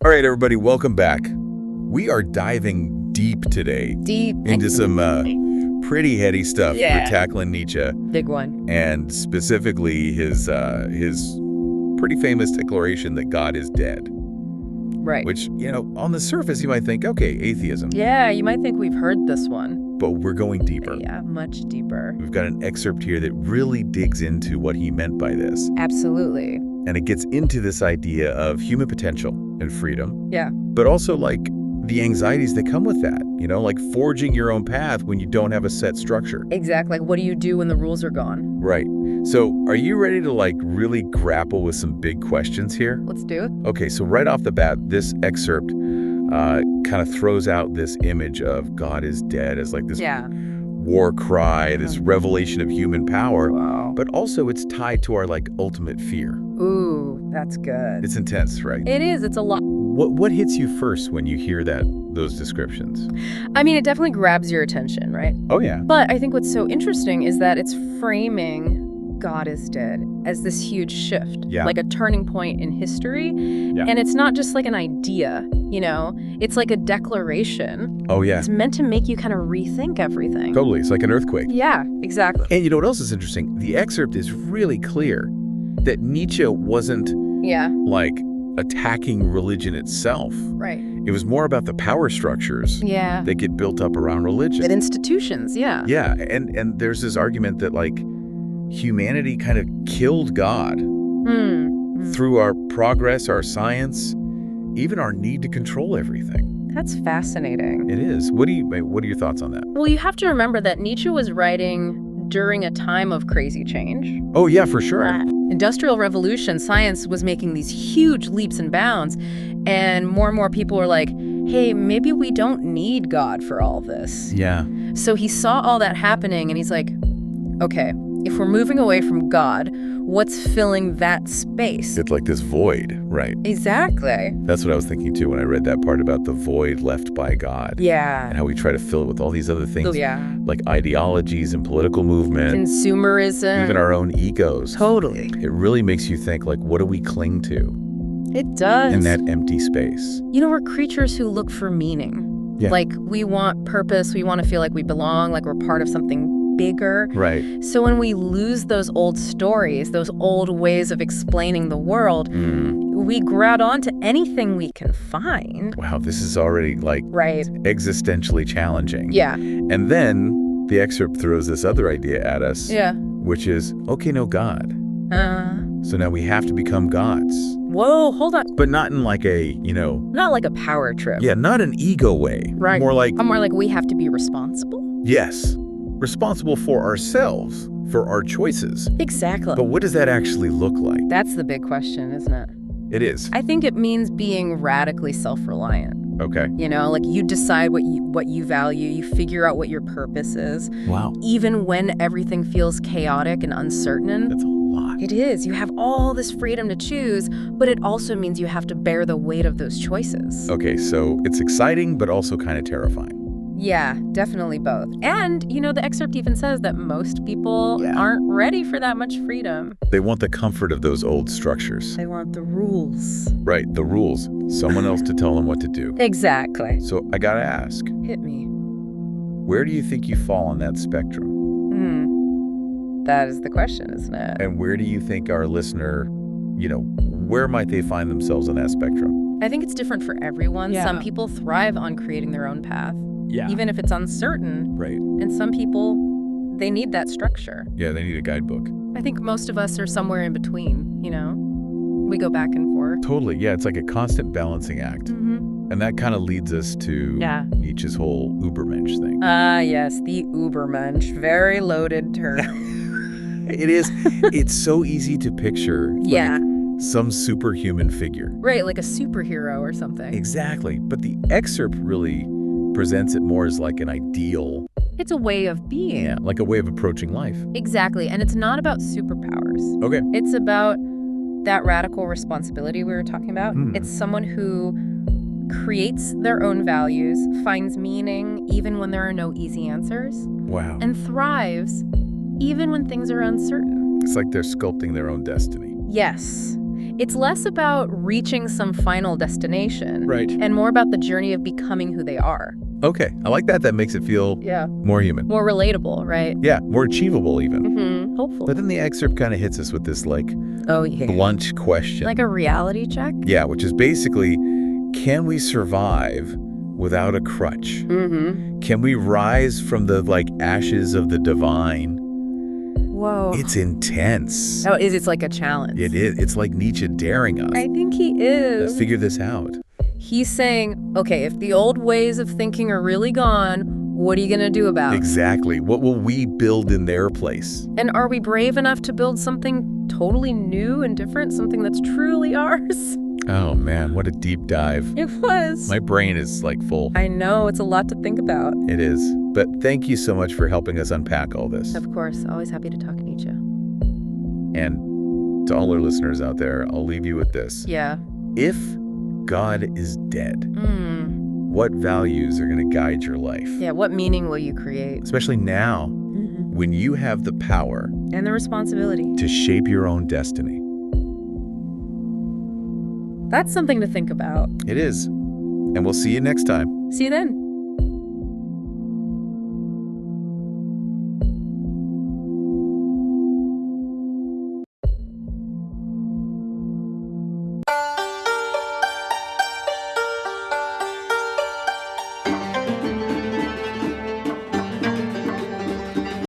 All right, everybody, welcome back. We are diving deep today into some pretty heady stuff. Yeah. We're tackling Nietzsche, Big one. and specifically his pretty famous declaration that God is dead. Right. Which, on the surface, you might think, okay, atheism. Yeah, you might think we've heard this one. But we're going deeper. Yeah, much deeper. We've got an excerpt here that really digs into what he meant by this. Absolutely. And it gets into this idea of human potential and freedom. Yeah. But also, like, the anxieties that come with that, like forging your own path when you don't have a set structure. Exactly. Like, what do you do when the rules are gone? Right. So are you ready to, really grapple with some big questions here? Let's do it. Okay, so right off the bat, this excerpt kind of throws out this image of God is dead as, this war cry, this revelation of human power. Wow. But also it's tied to our, ultimate fear. Ooh, that's good. It's intense, right? It is. It's a lot. What hits you first when you hear those descriptions? I mean, it definitely grabs your attention, right? Oh, yeah. But I think what's so interesting is that it's framing God is dead as this huge shift, like a turning point in history. Yeah. And it's not just like an idea, it's like a declaration. Oh, yeah. It's meant to make you kind of rethink everything. Totally. It's like an earthquake. Yeah, exactly. And you know what else is interesting? The excerpt is really clear that Nietzsche wasn't attacking religion itself. Right. It was more about the power structures that get built up around religion. And institutions, yeah. Yeah, and there's this argument that humanity kind of killed God through our progress, our science, even our need to control everything. That's fascinating. It is. What are your thoughts on that? Well, you have to remember that Nietzsche was writing during a time of crazy change. Oh, yeah, for sure. Industrial revolution, science was making these huge leaps and bounds, and more people were like, hey, maybe we don't need God for all this. Yeah. So he saw all that happening, and he's like, okay, if we're moving away from God, what's filling that space? It's like this void, right? Exactly. That's what I was thinking, too, when I read that part about the void left by God. Yeah. And how we try to fill it with all these other things. Oh, yeah. Like ideologies and political movement. Consumerism. Even our own egos. Totally. It really makes you think, what do we cling to? It does. In that empty space. We're creatures who look for meaning. Yeah. We want purpose. We want to feel like we belong, like we're part of something bigger. Right. So when we lose those old stories, those old ways of explaining the world, we grab onto anything we can find. Wow, this is already existentially challenging. Yeah. And then the excerpt throws this other idea at us. Yeah. Which is, okay, no God. So now we have to become gods. Whoa, hold on. But not in Not like a power trip. Yeah, not an ego way. Right. More like we have to be responsible. Yes. Responsible for ourselves, for our choices. Exactly. But what does that actually look like? That's the big question, isn't it? It is. I think it means being radically self-reliant. Okay. You decide what you value, you figure out what your purpose is. Wow. Even when everything feels chaotic and uncertain. That's a lot. It is. You have all this freedom to choose, but it also means you have to bear the weight of those choices. Okay, so it's exciting, but also kind of terrifying. Yeah, definitely both. And, the excerpt even says that most people aren't ready for that much freedom. They want the comfort of those old structures. They want the rules. Right, the rules. Someone else to tell them what to do. Exactly. So I gotta ask. Hit me. Where do you think you fall on that spectrum? That is the question, isn't it? And where do you think our listener, where might they find themselves on that spectrum? I think it's different for everyone. Yeah. Some people thrive on creating their own path. Yeah. Even if it's uncertain. Right. And some people, they need that structure. Yeah, they need a guidebook. I think most of us are somewhere in between, We go back and forth. Totally. Yeah, it's like a constant balancing act. Mm-hmm. And that kind of leads us to Nietzsche's whole Übermensch thing. Yes, the Übermensch. Very loaded term. It is. It's so easy to picture some superhuman figure. Right, like a superhero or something. Exactly. But the excerpt really presents it more as like an ideal. It's a way of being. Yeah, like a way of approaching life. Exactly. And it's not about superpowers. Okay. It's about that radical responsibility we were talking about. It's someone who creates their own values, finds meaning even when there are no easy answers. Wow. And thrives even when things are uncertain. It's like they're sculpting their own destiny. Yes. It's less about reaching some final destination. Right. And more about the journey of becoming who they are. Okay, I like that. That makes it feel more human. More relatable, right? Yeah, more achievable even. Hopefully. But then the excerpt kind of hits us with this, like, blunt question. Like a reality check? Yeah, which is basically, can we survive without a crutch? Can we rise from the, like, ashes of the divine? Whoa. It's intense. Oh, it's like a challenge. It is. It's like Nietzsche daring us. I think he is. To figure this out. He's saying, okay, if the old ways of thinking are really gone, what are you going to do about it? Exactly. What will we build in their place? And are we brave enough to build something totally new and different, something that's truly ours? Oh, man, what a deep dive. It was. My brain is, like, full. I know, it's a lot to think about. It is. But thank you so much for helping us unpack all this. Of course, always happy to talk Nietzsche. And to all our listeners out there, I'll leave you with this. Yeah. If God is dead, what values are going to guide your life? Yeah, what meaning will you create? Especially now, when you have the power and the responsibility to shape your own destiny. That's something to think about. It is. And we'll see you next time. See you then.